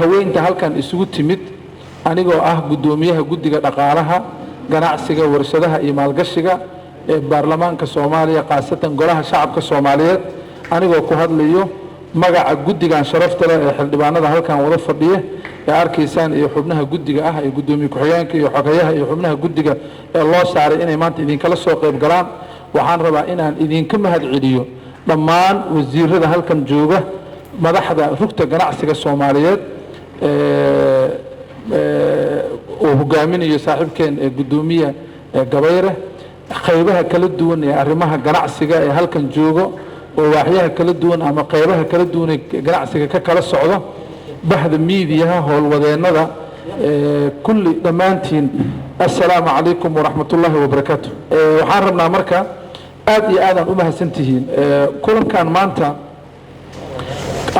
bahweynta halkan isugu timid anigoo gudoomiyaha guddiga dhaqaalaha ganacsiga warshadaha iyo maalgashiga ee baarlamaanka Soomaaliya qaasatan golaha shacabka Soomaaliyeed anigoo ku hadlayo magaca guddigan sharafta leh ee xildhibaanada halkan wada fadhiya ee arkaysaan iyo xubnaha guddiga ee gudoomiye ku-xigeenka iyo xogayaha iyo xubnaha guddiga ee loo saaray inay maanta idin kala soo qayb galaan waxaan rabaa inaan idinka mahad celiyo dhammaan wasiirada halkan jooga madaxda rugta ganacsiga Soomaaliyeed oo hogaaminayo saaxiibkeen ee gudoomiye Gabayre qaybaha kala duwan ee arrimaha ganacsiga ee halkan jooga oo waaxyaha kala duwan ama qaybaha kala duwan ee ganacsiga ka kala socdo bahda miidiyaha howlwadeennada kulli dhammaantiin assalaamu calaykum waraxmatullaahi wabarakaatuh waxaan rabnaa marka aad iyo aad u mahadsantihiin kulankan maanta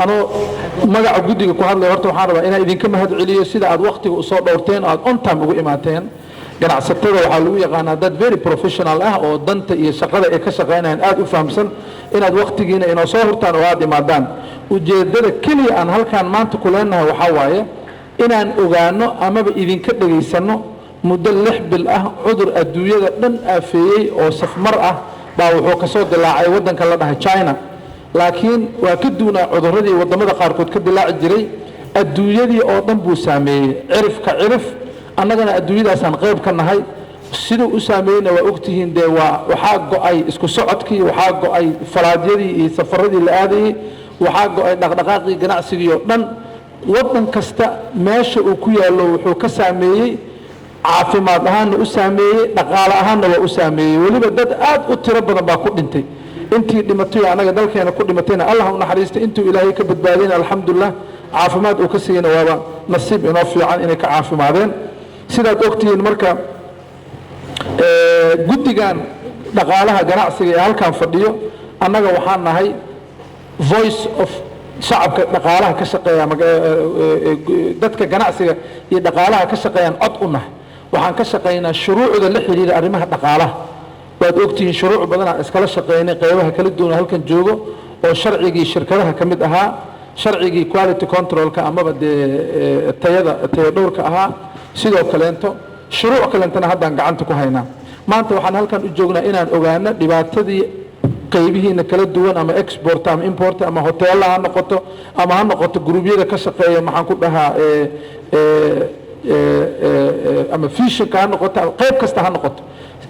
anoo magaca guddiga ku hadlay horta waxaan rabaa inaan idinka mahad celiyo sida aad waqtiga u soo dhowrteen aad on time ugu imaateen ganacsatada waxaa lagu yaqaanaa dad very professional oo danta iyo shaqada ay ka shaqeynayaan aad u fahamsan inaad waqtigiina inoo soo hurtaan oo aad imaadaan ujeedada keliya aan halkan maanta ku leenahay waxaa waaye inaan ogaano amaba idinka dhageysano muddo 6 bil cudur adduunyada dhan aafeeyey oo safmar baa wuxuu ka soo dilaacay waddanka la dhahay China laakiin waa ka duunaa cuduradii wadamada qaarkood ka dilaaci jiray adduunyadii oo dhan buu saameeyey cirif annagana adduunyadaasaan qayb ka nahay sidoo u saameeyna waa ogtihiin dee waxaa go'ay isku socodkii waxaa go'ay falaadyadii iyo safaradii la aadayay waxaa go'ay dhaqdhaqaaqii ganacsigii oo dhan waddan kasta meesha uu ku yaallo wuxuu ka saameeyey caafimaad ahaanna u saameeyey dhaqaale ahaanna waa u saameeyey weliba dad aad u tiro badan baa ku dhintay intii dhimatay anaga dalkeena ku dhimatayna Allah u naxariisto intuu Ilaahay ka badbaadiyay alxamdulillah caafimaad uu ka siiyay waaba nasiib inoo fiican inay ka caafimaadeen sidaad ogtihiin marka guddigan dhaqaalaha ganacsiga ee halkan fadhiyo annaga waxaan nahay voice of shacabka dhaqaalaha ka shaqeeya dadka ganacsiga iyo dhaqaalaha ka shaqeeyaan cod u nahay waxaan ka shaqeynaa shuruucda la xiriira arrimaha dhaqaalaha waad ogtihiin shuruuc badan iskala shaqeynay qaybaha kala duwan halkan joogo oo sharcigii shirkadaha kamid ahaa sharcigii quality controlka amaba tayada dhowrka ahaa sidoo kaleento shuruuc kaleentana haddaan gacanta ku haynaa maanta waxaan halkan u joognaa inaan ogaano dhibaatadii qaybihiina kala duwan ama export ama import ama hoteella ha noqoto ama ha noqoto gruubyada ka shaqeeya maxaan ku dhahaa ama fishinka ha noqoto ama qayb kasta ha noqoto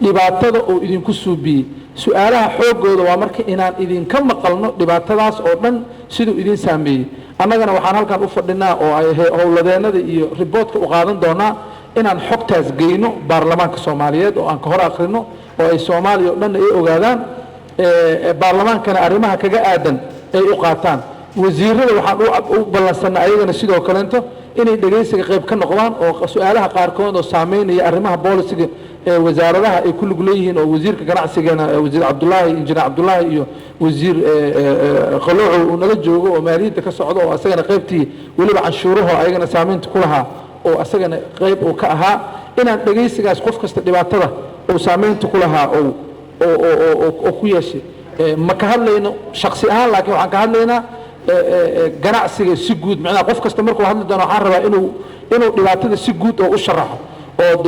dhibaatada oo idinku suubiyey su'aalaha xoogooda waa marka inaan idinka maqalno dhibaatadaas oo dhan siduu idin saameeyey annagana waxaan halkan u fadhinaa oo ay howladeennada iyo riboodka u qaadan doonaa inaan xogtaas geyno baarlamaanka Soomaaliyeed oo aan ka hor akhrino oo ay Soomaaliya oo dhan ay ogaadaan baarlamaankana arrimaha kaga aadan ay u qaataan wasiirada waxaan u ballansanaa ayagana sidoo kaleento inay dhageysiga qayb ka noqdaan oo su'aalaha qaarkood oo saameynaya arrimaha boolisiga wasaaradaha ay ku lug leeyihiin oo wasiirka ganacsigana wasiir Cabdullaahi injineer Cabdullaahi iyo wasiir Qalooco oo nala joogo oo maaliyadda ka socdo oo asagana qaybtii waliba canshuuraha ayagana saameynta ku lahaa oo asagana qayb oo ka ahaa inaan dhageysigaas qof kasta dhibaatada oo saameynta ku lahaa oo ku yeeshay ma ka hadlayno shakhsi ahaan laakiin waxaan ka hadlaynaa ganacsiga si guud macnaha qof kasta markuu hadli doono waxaan rabaa inuu dhibaatada si guud oo u sharaxo oo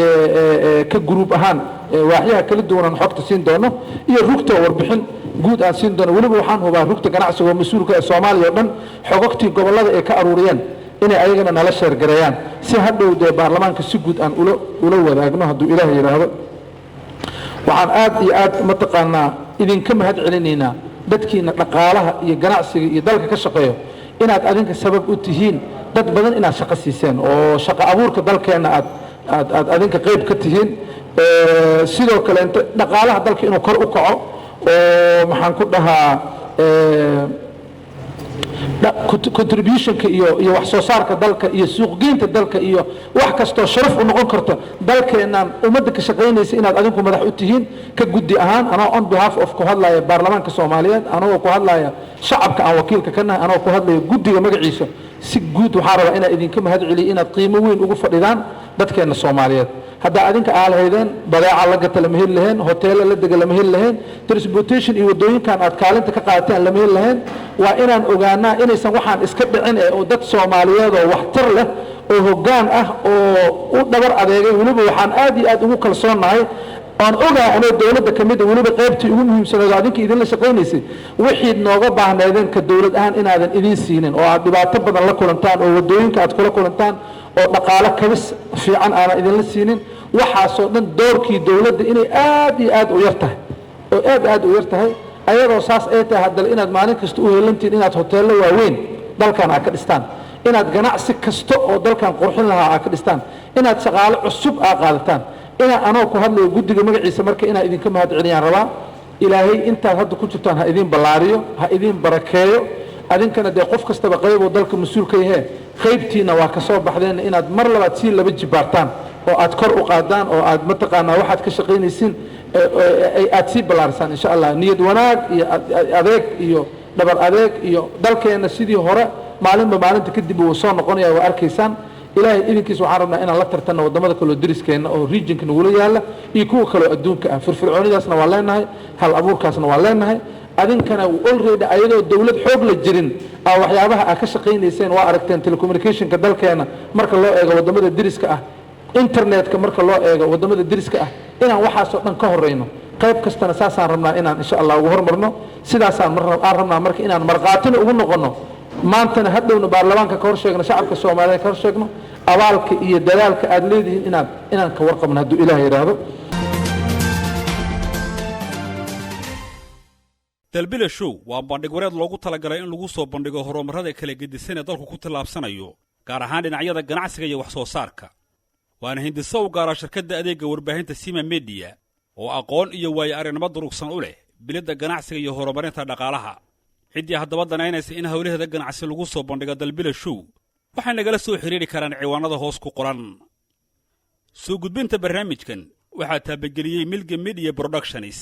ka group ahaan waaxyaha kala duwan xogta siin doono iyo rugta warbixin guud aan siin doono waliba waxaan hubaa rugta ganacsiga oo mas'uulka Soomaaliya oo dhan xogogtii gobolada ay ka aruuriyeen inay ayagana nala sheer gareeyaan si hadhow baarlamaanka si guud aan ula wadaagno hadduu Ilaahay yiraahdo waxaan aad iyo aad mataqaanaa idinka mahad celinaynaa dadkiina dhaqaalaha iyo ganacsiga iyo dalka ka shaqeeyo inaad adinka sabab u tihiin dad badan inaad shaqo siiseen oo shaqo abuurka dalkeena aad adinka qayb ka tihiin sidoo kale dhaqaalaha dalka inuu kor u kaco oo maxaan ku dhahaa contributionka iyo wax soo saarka dalka iyo suuqgeynta dalka iyo wax kasto sharaf u noqon karto dalkeenan ummadda ka shaqeynaysa inaad adinku madax u tihiin ka guddi ahaan anoo on behalf of ku hadlaya baarlamaanka Soomaaliyeed anoo ku hadlaya shacabka aan wakiilka ka nahay anoo ku hadlaya guddiga magaciisa si guud waxaan rabaa inaan idinka mahad celiyo inaad qiimo weyn ugu fadhidaan dadkeena Soomaaliyeed hadda adinka aal haydeen badeeca la gata lama heli lahayn hoteelo la dega lama heli lahayn transportation iyo wadooyinkan aad kaalinta ka qaadateen lama heli lahayn waa inaan ogaanaa inaysan waxaan iska dhicin oo dad Soomaaliyeed oo waxtar leh oo hoggaan ah oo u dhabar adeegay waliba waxaan aad iyo aad ugu kalsoonahay aan ogaa anoo dawladda kamid ah waliba qaybtii ugu muhiimsanayd adinka idin la shaqeynaysay wixii nooga baahnaydeen ka dawlad ahaan inaadan idin siinin oo aad dhibaato badan la kulantaan oo wadooyinka aad kula kulantaan oo dhaqaale kabis fiican aan idin la siinin waxaasoo dhan doorkii dawladda inay aad iyo aad u yartahay oo aad u yartahay ayadoo saas ay tahay hadal inaad maalin kasta u heelantiin inaad hoteelo waaweyn dalkan aad ka dhistaan inaad ganacsi kasta oo dalkan qurxin lahaa aad ka dhistaan inaad shaqaale cusub aad qaadataan ina anoo ku hadlayo guddiga magaciisa marka inaa idinka mahad celiyaan rabaa ilaahay intaad hadda ku jirtaan ha idin ballaariyo ha idin barakeeyo adinkana dee qof kastaba qayb oo dalka mas-uul ka yahay qaybtiina waa ka soo baxdeen inaad mar labaad sii laba jibaartaan oo aad kor u qaadaan oo aad mataqaanaa waxaad ka shaqaynaysiin aad sii ballaarisaan insha allah niyad wanaag iyo adeeg iyo dhabar adeeg iyo dalkeenna sidii hore maalinba maalinta kadib uu soo noqonaya waa arkaysaan ilaahay idinkiis waxaan rabnaa inaan la tartanno wadamada kale oo dariskeenna oo regionka nagula yaala iyo kuwa kale oo adduunka ah firfircoonidaasna waa leenahay hal abuurkaasna waa leenahay adinkana already ayadoo dawlad xoog la jirin waxyaabaha aad ka shaqaynayseen waa aragteen telecommunicationka dalkeena marka loo eego wadamada dariska ah internetka marka loo eego wadamada dariska ah inaan waxaasoo dhan ka horeyno qayb kastana saasaan rabnaa inaan insha allah ugu hormarno sidaasaan rabnaa marka inaan marqaatina ugu noqono maantana hadhowna baarlamaanka ka hor sheegno shacabka Soomaaliyeed ka hor sheegno abaalka iyo dadaalka aad leedihiin inaan ka warqabno hadduu Ilaahay yiraahdo dalbila show waa bandhig wareed loogu talagalay in lagu soo bandhigo horumarada kala gedisan ee dalku ku tilaabsanayo gaar ahaan dhinacyada ganacsiga iyo wax soo saarka waana hindiso u gaara shirkadda adeegga warbaahinta Sima Media oo aqoon iyo waayo aragnimo durugsan u leh bilada ganacsiga iyo horumarinta dhaqaalaha ciddii haddaba danaynaysa in hawlaheeda ganacsi lagu soo bandhigo dalbila show waxay nagala soo xiriiri karaan ciwaanada hoos ku qoran soo gudbinta barnaamijkan waxaa taabageliyey Milga Media Productions